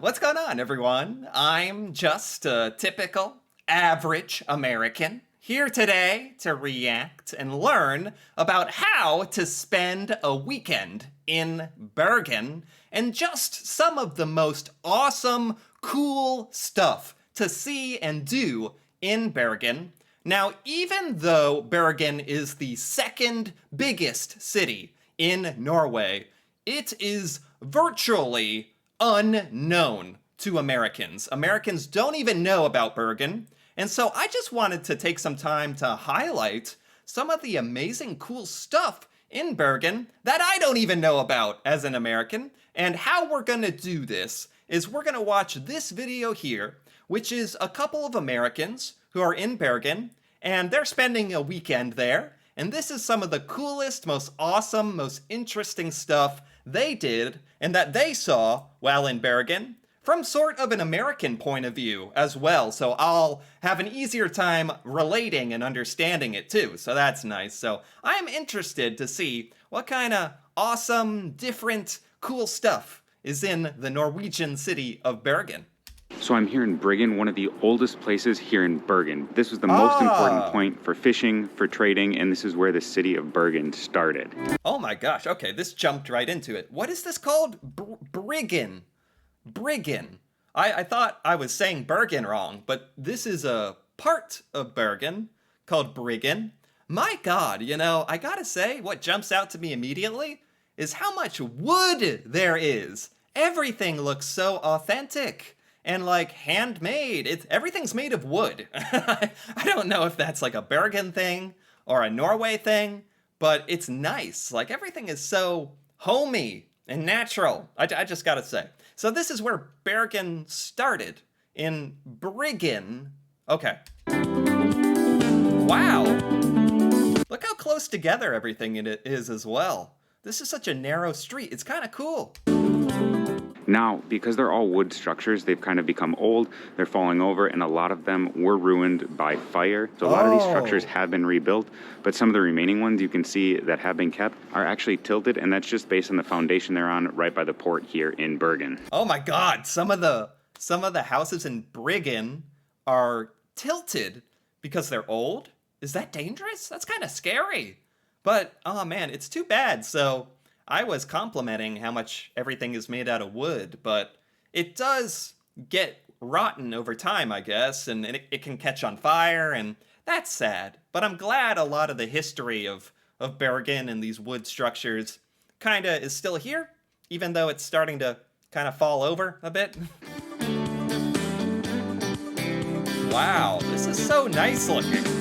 What's going on, everyone? I'm just a typical, average American here today to react and learn about how to spend a weekend in Bergen and just some of the most awesome, cool stuff to see and do in Bergen. Now, even though Bergen is the second biggest city in Norway, it is virtually unknown to Americans. Americans don't even know about Bergen. And so I just wanted to take some time to highlight some of the amazing cool stuff in Bergen that I don't even know about as an American. And how we're gonna do this is we're gonna watch this video here, which is a couple of Americans who are in Bergen and they're spending a weekend there. And this is some of the coolest, most awesome, most interesting stuff they did and that they saw while in Bergen from sort of an American point of view as well. So I'll have an easier time relating and understanding it too. So that's nice. So I'm interested to see what kind of awesome, different, cool stuff is in the Norwegian city of Bergen. So I'm here in Bergen, one of the oldest places here in Bergen. This was the most important point for fishing, for trading, and this is where the city of Bergen started. Oh my gosh, okay, this jumped right into it. What is this called? Briggen. Briggen. I thought I was saying Bergen wrong, but this is a part of Bergen called Briggen. My God, I gotta say, what jumps out to me immediately is how much wood there is. Everything looks so authentic. And like handmade, everything's made of wood. I don't know if that's like a Bergen thing or a Norway thing, but it's nice. Like everything is so homey and natural. I just gotta say. So this is where Bergen started, in Briggen. Okay. Wow. Look how close together everything is as well. This is such a narrow street. It's kind of cool. Now, because they're all wood structures, they've kind of become old, they're falling over, and a lot of them were ruined by fire. So a lot of these structures have been rebuilt, but some of the remaining ones you can see that have been kept are actually tilted, and that's just based on the foundation they're on right by the port here in Bergen. Oh my God, some of the houses in Bergen are tilted because they're old? Is that dangerous? That's kind of scary. But, oh man, it's too bad. So I was complimenting how much everything is made out of wood, but it does get rotten over time, I guess, and it can catch on fire, and that's sad. But I'm glad a lot of the history of Bergen and these wood structures kind of is still here, even though it's starting to kind of fall over a bit. Wow, this is so nice looking.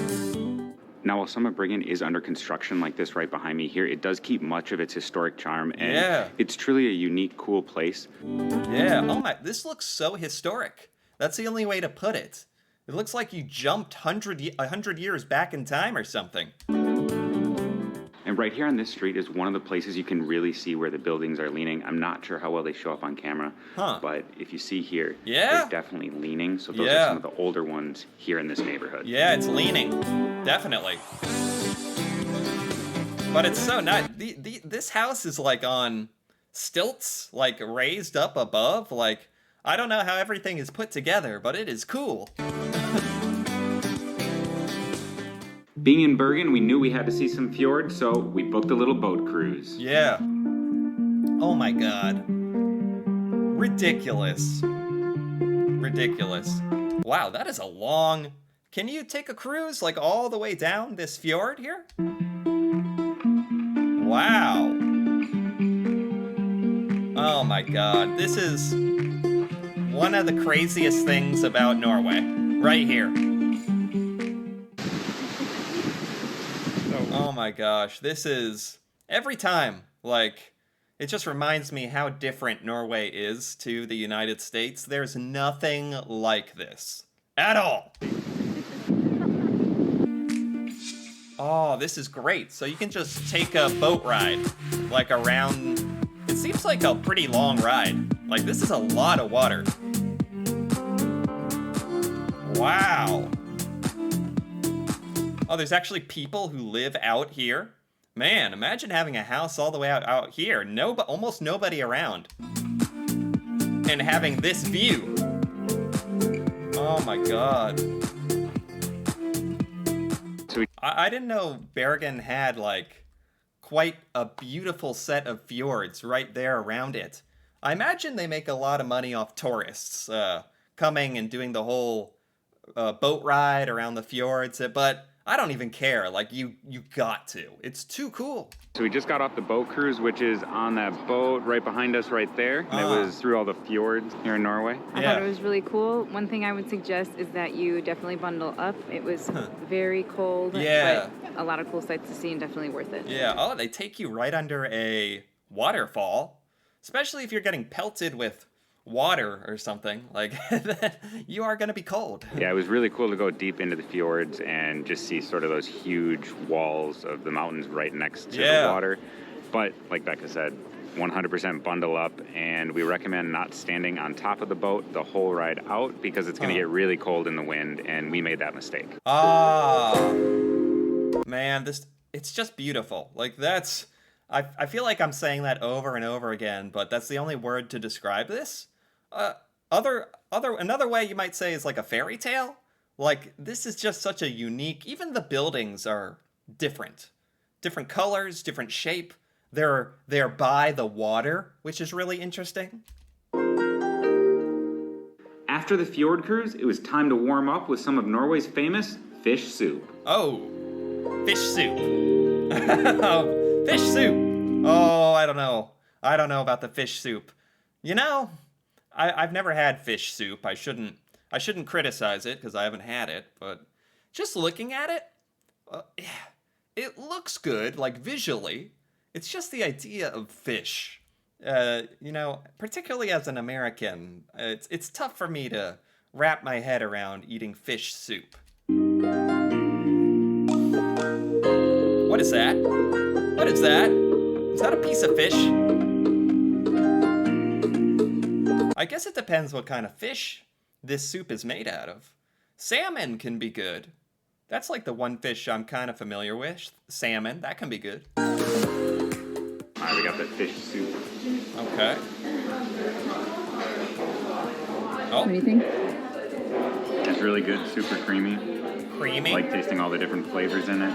Now, while some of Bergen is under construction like this right behind me here, it does keep much of its historic charm, and it's truly a unique, cool place. Yeah, oh my, this looks so historic. That's the only way to put it. It looks like you jumped 100 years back in time or something. And right here on this street is one of the places you can really see where the buildings are leaning. I'm not sure how well they show up on camera, but if you see here, they're definitely leaning. So those are some of the older ones here in this neighborhood. Yeah, it's leaning, definitely. But it's so nice. This house is like on stilts, like raised up above. Like, I don't know how everything is put together, but it is cool. Being in Bergen, we knew we had to see some fjords, so we booked a little boat cruise. Yeah. Oh my God. Ridiculous. Ridiculous. Wow, that is a long... Can you take a cruise like all the way down this fjord here? Wow. Oh my God. This is one of the craziest things about Norway. Right here. Oh my gosh, this is, every time, like, it just reminds me how different Norway is to the United States. There's nothing like this, at all. Oh, this is great. So you can just take a boat ride, like around, it seems like a pretty long ride. Like, this is a lot of water. Wow. Oh, there's actually people who live out here. Man, imagine having a house all the way out here. Almost nobody around. and having this view. Oh my god. So I didn't know Bergen had, like, quite a beautiful set of fjords right there around it. I imagine they make a lot of money off tourists coming and doing the whole boat ride around the fjords, but I don't even care. Like, you got to. It's too cool. So we just got off the boat cruise, which is on that boat right behind us right there. And it was through all the fjords here in Norway. I thought it was really cool. One thing I would suggest is that you definitely bundle up. It was very cold, Yeah. but a lot of cool sights to see and definitely worth it. Yeah. Oh, they take you right under a waterfall, especially if you're getting pelted with water or something. Like, you are going to be cold. Yeah, it was really cool to go deep into the fjords and just see sort of those huge walls of the mountains right next to the water. But like Becca said, 100% bundle up, and we recommend not standing on top of the boat the whole ride out because it's going to get really cold in the wind, and we made that mistake. Man, it's just beautiful. Like, that's I feel like I'm saying that over and over again, but that's the only word to describe this. Another way you might say is like a fairy tale. Like, this is just such a unique, even the buildings are different. Different colors, different shape. They're by the water, which is really interesting. After the fjord cruise, it was time to warm up with some of Norway's famous fish soup. Oh, fish soup. Fish soup. Oh, I don't know. I don't know about the fish soup. You know, I've never had fish soup. I shouldn't criticize it because I haven't had it. But just looking at it, it looks good, like visually. It's just the idea of fish. You know, particularly as an American, it's tough for me to wrap my head around eating fish soup. What is that? What is that? Is that a piece of fish? I guess it depends what kind of fish this soup is made out of. Salmon can be good. That's like the one fish I'm kind of familiar with. Salmon, that can be good. All right, we got that fish soup. Okay. What do you think? It's really good, super creamy. Creamy? I like tasting all the different flavors in it,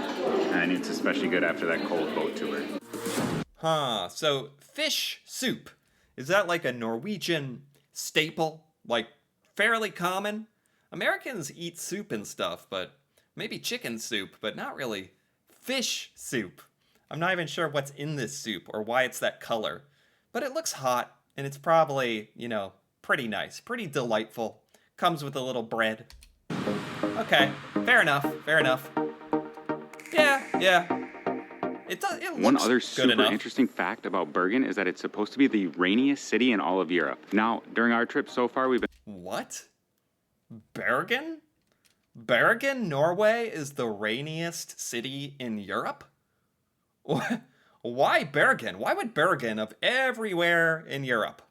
and it's especially good after that cold boat tour. Huh, so fish soup. Is that like a Norwegian staple? Like, fairly common? Americans eat soup and stuff, but maybe chicken soup, but not really fish soup. I'm not even sure what's in this soup or why it's that color. But it looks hot, and it's probably, you know, pretty nice, pretty delightful. Comes with a little bread. Okay, fair enough, fair enough. Yeah. It looks One other good super enough. interesting fact about Bergen is that it's supposed to be the rainiest city in all of Europe. Now, during our trip so far, we've been... What? Bergen? Bergen, Norway is the rainiest city in Europe? Why Bergen? Why would Bergen, of everywhere in Europe,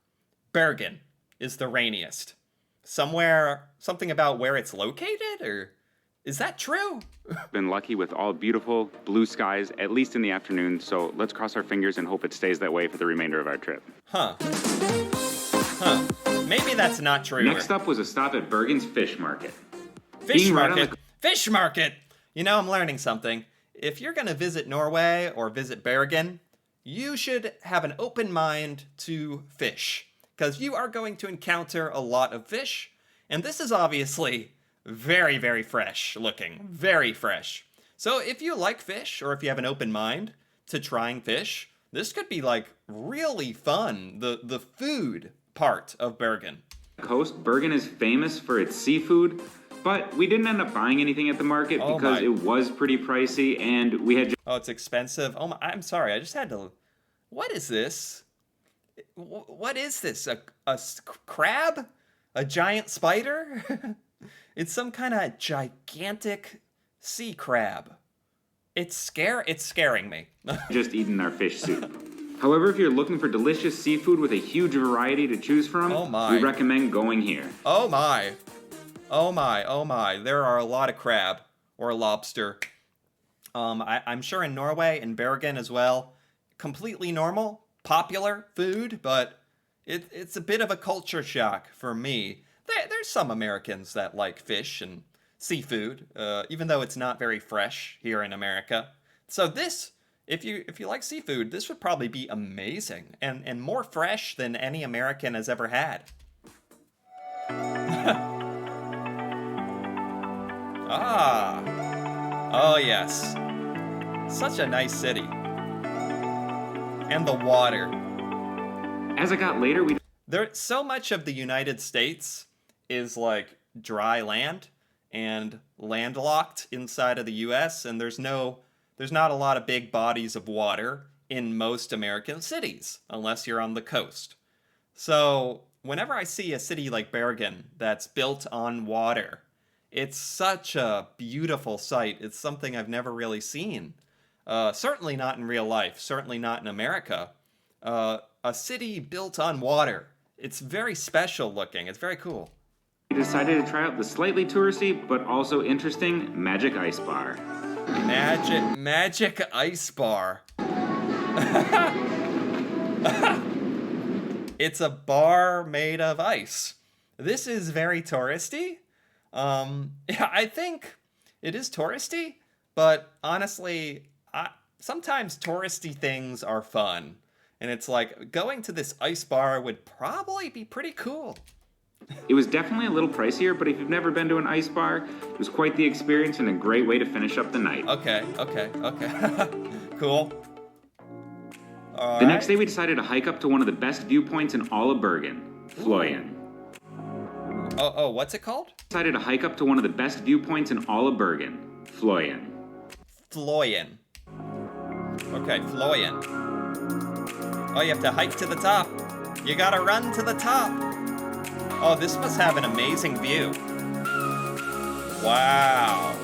Bergen is the rainiest? Something about where it's located, or is that true? been lucky with all beautiful blue skies, at least in the afternoon, so let's cross our fingers and hope it stays that way for the remainder of our trip. Huh. Maybe that's not true. Next up was a stop at Bergen's Fish Market. Fish Being right on market. Fish market. You know, I'm learning something. If you're going to visit Norway or visit Bergen, you should have an open mind to fish, because you are going to encounter a lot of fish, and this is obviously very, very fresh looking. Very fresh. So if you like fish, or if you have an open mind to trying fish, this could be like really fun. The food part of Bergen. Coast, Bergen is famous for its seafood, but we didn't end up buying anything at the market because it was pretty pricey, and we had... Oh, it's expensive. Oh, I'm sorry. I just had to... What is this? What is this? A crab? A giant spider? It's some kind of gigantic sea crab. It's scaring me. just eaten our fish soup. However, if you're looking for delicious seafood with a huge variety to choose from, we recommend going here. Oh my. There are a lot of crab or lobster. I'm sure in Norway and Bergen as well. Completely normal, popular food, but It's a bit of a culture shock for me. There's some Americans that like fish and seafood, even though it's not very fresh here in America. So this, if you like seafood, this would probably be amazing and more fresh than any American has ever had. Ah, oh yes, such a nice city, and the water. As it got later, we So much of the United States is like dry land and landlocked inside of the US, and there's not a lot of big bodies of water in most American cities unless you're on the coast. So, whenever I see a city like Bergen that's built on water, it's such a beautiful sight. It's something I've never really seen. Certainly not in real life, certainly not in America. A city built on water. It's very special looking. It's very cool. decided to try out the slightly touristy but also interesting Magic Ice Bar. Magic Ice Bar. It's a bar made of ice. This is very touristy. Yeah, I think it is touristy, but honestly, sometimes touristy things are fun. And it's like, going to this ice bar would probably be pretty cool. It was definitely a little pricier, but if you've never been to an ice bar, it was quite the experience and a great way to finish up the night. Okay. Cool. The next day we decided to hike up to one of the best viewpoints in all of Bergen, Floyen. Oh, what's it called? Decided to hike up to one of the best viewpoints in all of Bergen, Floyen. Floyen. Okay, Floyen. Oh, you have to hike to the top. You gotta run to the top. Oh, this must have an amazing view. Wow.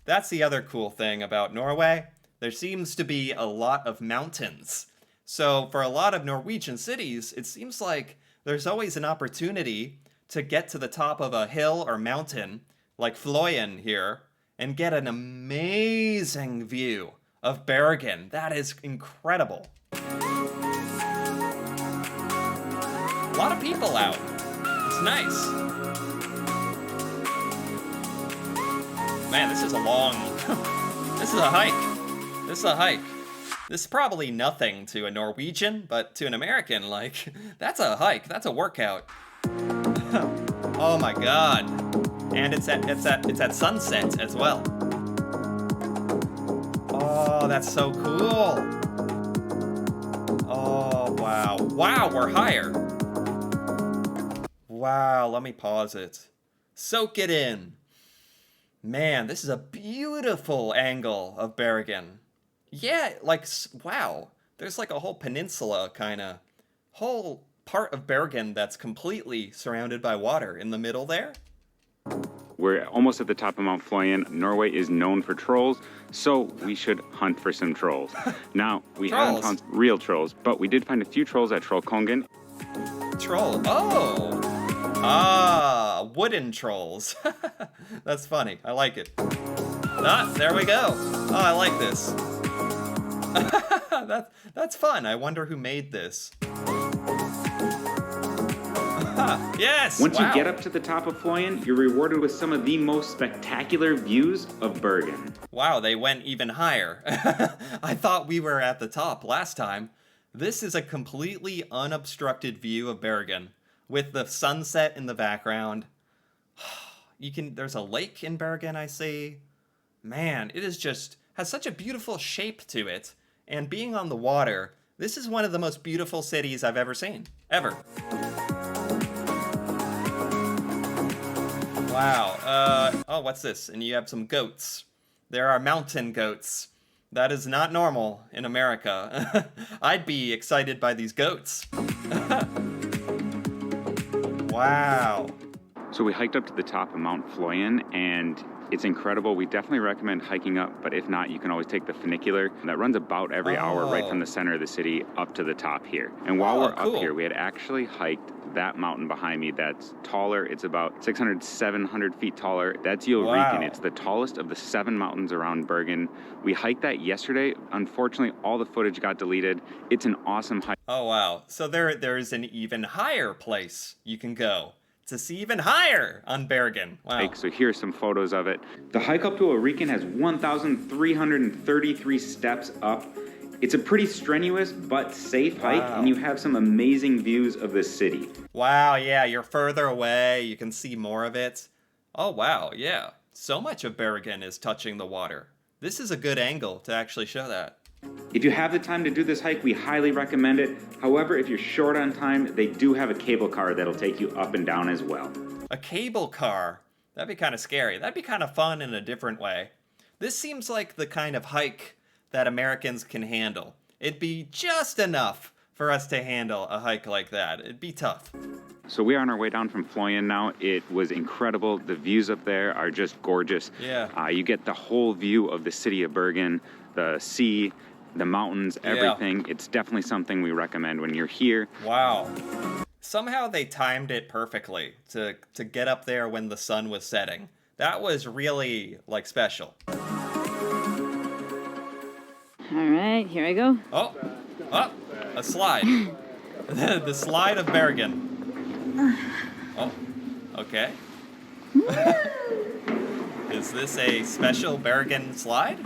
That's the other cool thing about Norway. There seems to be a lot of mountains. So for a lot of Norwegian cities, it seems like there's always an opportunity to get to the top of a hill or mountain, like Floyen here, and get an amazing view of Bergen. That is incredible. A lot of people out. It's nice. Man, this is a long... This is a hike. This is a hike. This is probably nothing to a Norwegian, but to an American, like, that's a hike. That's a workout. Oh my god. And it's at sunset as well. Oh, that's so cool. Oh, wow. Wow, we're higher. Wow, let me pause it. Soak it in. Man, this is a beautiful angle of Bergen. Yeah, like, wow. There's like a whole peninsula, kind of. Whole part of Bergen that's completely surrounded by water in the middle there. We're almost at the top of Mount Floyen. Norway is known for trolls, so we should hunt for some trolls. Now, we haven't found real trolls, but we did find a few trolls at Trollkongen. Troll. Oh! Ah, wooden trolls. That's funny. I like it. Ah, there we go. Oh, I like this. That's fun. I wonder who made this. Yes! Once wow. you get up to the top of Floyen, you're rewarded with some of the most spectacular views of Bergen. Wow, they went even higher. I thought we were at the top last time. This is a completely unobstructed view of Bergen, with the sunset in the background. There's a lake in Bergen, I see. Man, it is just has such a beautiful shape to it. And being on the water, this is one of the most beautiful cities I've ever seen. Ever. Wow. Oh, what's this? And you have some goats. There are mountain goats. That is not normal in America. I'd be excited by these goats. Wow. So we hiked up to the top of Mount Floyen, and It's incredible. We definitely recommend hiking up, but if not, you can always take the funicular that runs about every hour right from the center of the city up to the top here. And while we're cool. up here, we had actually hiked that mountain behind me that's taller. It's about 600, 700 feet taller. That's Ulriken. Wow. It's the tallest of the 7 mountains around Bergen. We hiked that yesterday. Unfortunately, all the footage got deleted. It's an awesome hike. Oh, wow. So there's an even higher place you can go to see even higher on Bergen. Wow. So here's some photos of it. The hike up to Ulriken has 1,333 steps up. It's a pretty strenuous but safe hike, and you have some amazing views of the city. Wow, yeah, you're further away. You can see more of it. Oh, wow, yeah. So much of Bergen is touching the water. This is a good angle to actually show that. If you have the time to do this hike, we highly recommend it. However, if you're short on time, they do have a cable car that'll take you up and down as well. A cable car? That'd be kind of scary. That'd be kind of fun in a different way. This seems like the kind of hike that Americans can handle. It'd be just enough for us to handle a hike like that. It'd be tough. So we are on our way down from Floyen now. It was incredible. The views up there are just gorgeous. Yeah. You get the whole view of the city of Bergen, the sea, the mountains, everything. Yeah. It's definitely something we recommend when you're here. Wow. Somehow they timed it perfectly to get up there when the sun was setting. That was really, like, special. All right, here I go. Oh, a slide. The slide of Bergen. Oh, okay. Is this a special Bergen slide?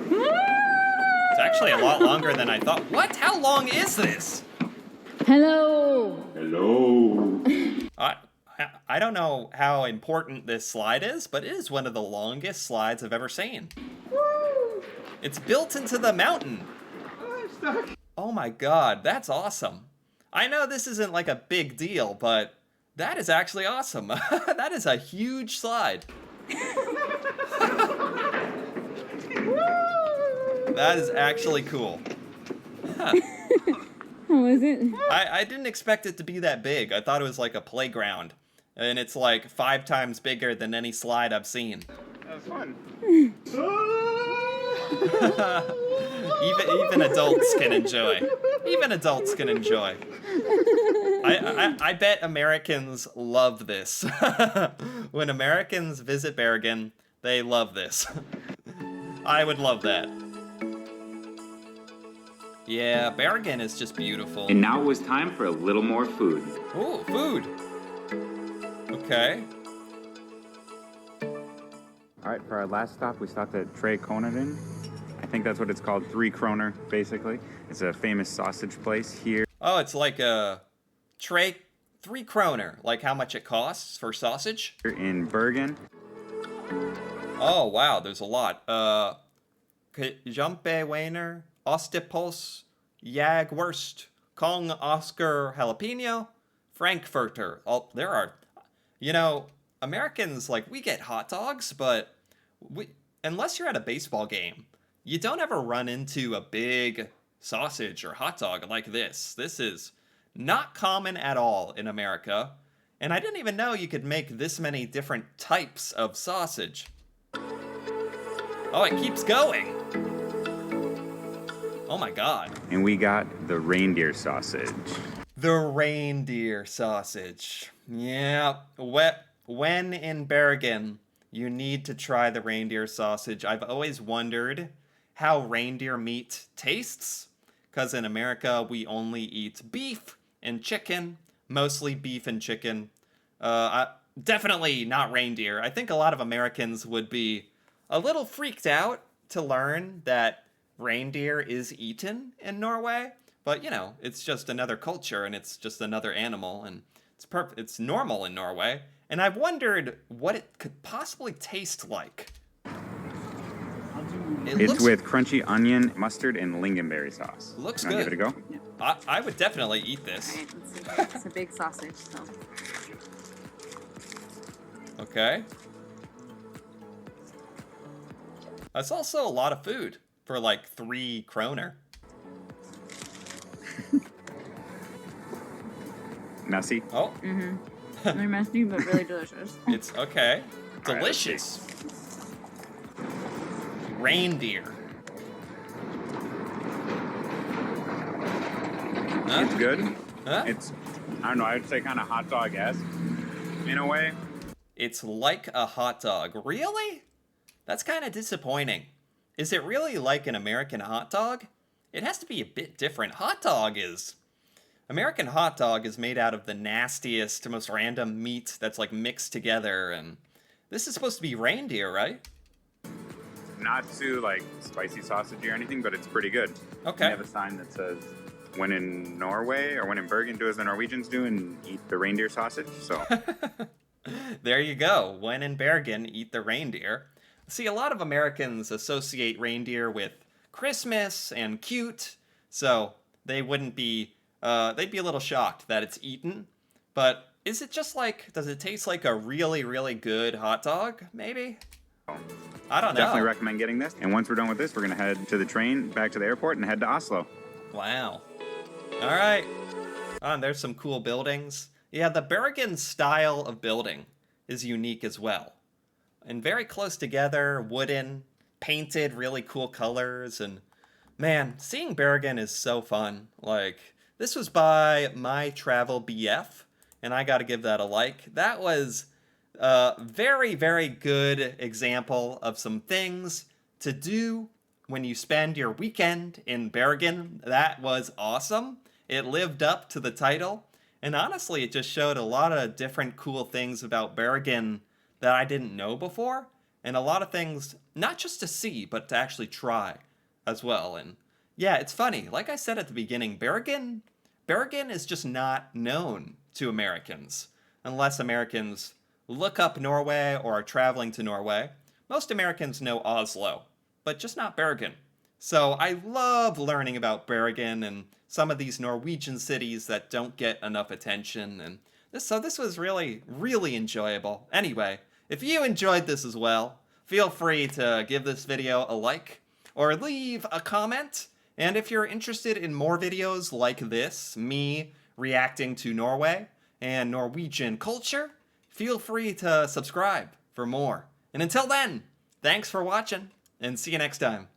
It's actually a lot longer than I thought. What? How long is this? Hello. Hello. I don't know how important this slide is, but it is one of the longest slides I've ever seen. It's built into the mountain. I'm stuck. Oh my god, that's awesome. I know this isn't like a big deal, but that is actually awesome. That is a huge slide. That is actually cool. How was it? I didn't expect it to be that big. I thought it was like a playground. And it's like 5 times bigger than any slide I've seen. That was fun. Even adults can enjoy. Even adults can enjoy. I bet Americans love this. When Americans visit Bergen, they love this. I would love that. Yeah, Bergen is just beautiful. And now it was time for a little more food. Ooh, food. Okay. All right, for our last stop, we stopped at Tre Kronen. I think that's what it's called, 3 kroner, basically. It's a famous sausage place here. Oh, it's like a 3 kroner, like how much it costs for sausage? In Bergen. Oh, wow, there's a lot. Jumpe Weiner, Ostepos, Jagwurst, Kong Oscar Jalapeno, Frankfurter. Oh, there are, Americans, like, we get hot dogs, but unless you're at a baseball game, you don't ever run into a big sausage or hot dog like this. This is not common at all in America, and I didn't even know you could make this many different types of sausage. Oh, it keeps going. Oh my god. And we got the reindeer sausage. The reindeer sausage. Yeah. When in Bergen, you need to try the reindeer sausage. I've always wondered how reindeer meat tastes, because in America, we only eat beef and chicken, mostly beef and chicken. Definitely not reindeer. I think a lot of Americans would be a little freaked out to learn that reindeer is eaten in Norway, but it's just another culture and it's just another animal, and it's normal in Norway. And I've wondered what it could possibly taste like. It's with crunchy onion, mustard, and lingonberry sauce. Looks Wanna good. Give it a go. I would definitely eat this. All right, let's see. It's a big sausage, so. Okay. That's also a lot of food for like 3 kroner. Messy. Oh, They're messy, but really delicious. it's okay. right, let's see. delicious. Reindeer. Huh? It's good. Huh? It's, I don't know, I'd say kind of hot dog-esque in a way. It's like a hot dog. Really? That's kind of disappointing. Is it really like an American hot dog? It has to be a bit different. American hot dog is made out of the nastiest, most random meat that's like mixed together, and this is supposed to be reindeer, right? Not too like spicy sausage or anything, but it's pretty good. Okay. They have a sign that says, when in Norway or when in Bergen, do as the Norwegians do and eat the reindeer sausage. So There you go. When in Bergen, eat the reindeer. See, a lot of Americans associate reindeer with Christmas and cute, so they wouldn't be, they'd be a little shocked that it's eaten. But is it just like, does it taste like a really, really good hot dog, maybe? I don't know. definitely recommend getting this. And once we're done with this, we're going to head to the train back to the airport and head to Oslo. Wow. All right. Oh, and there's some cool buildings. Yeah, the Bergen style of building is unique as well. And very close together, wooden, painted, really cool colors. And man, seeing Bergen is so fun. Like, this was by my travel BF, and I got to give that a like. That was a very, very good example of some things to do when you spend your weekend in Bergen. That was awesome. It lived up to the title. And honestly, it just showed a lot of different cool things about Bergen that I didn't know before. And a lot of things, not just to see, but to actually try as well. And yeah, it's funny. Like I said at the beginning, Bergen is just not known to Americans. Unless Americans look up Norway or are traveling to Norway. Most Americans know Oslo, but just not Bergen. So I love learning about Bergen and some of these Norwegian cities that don't get enough attention. And this was really, really enjoyable. Anyway, if you enjoyed this as well, feel free to give this video a like or leave a comment. And if you're interested in more videos like this, me reacting to Norway and Norwegian culture, feel free to subscribe for more. And until then, thanks for watching and see you next time.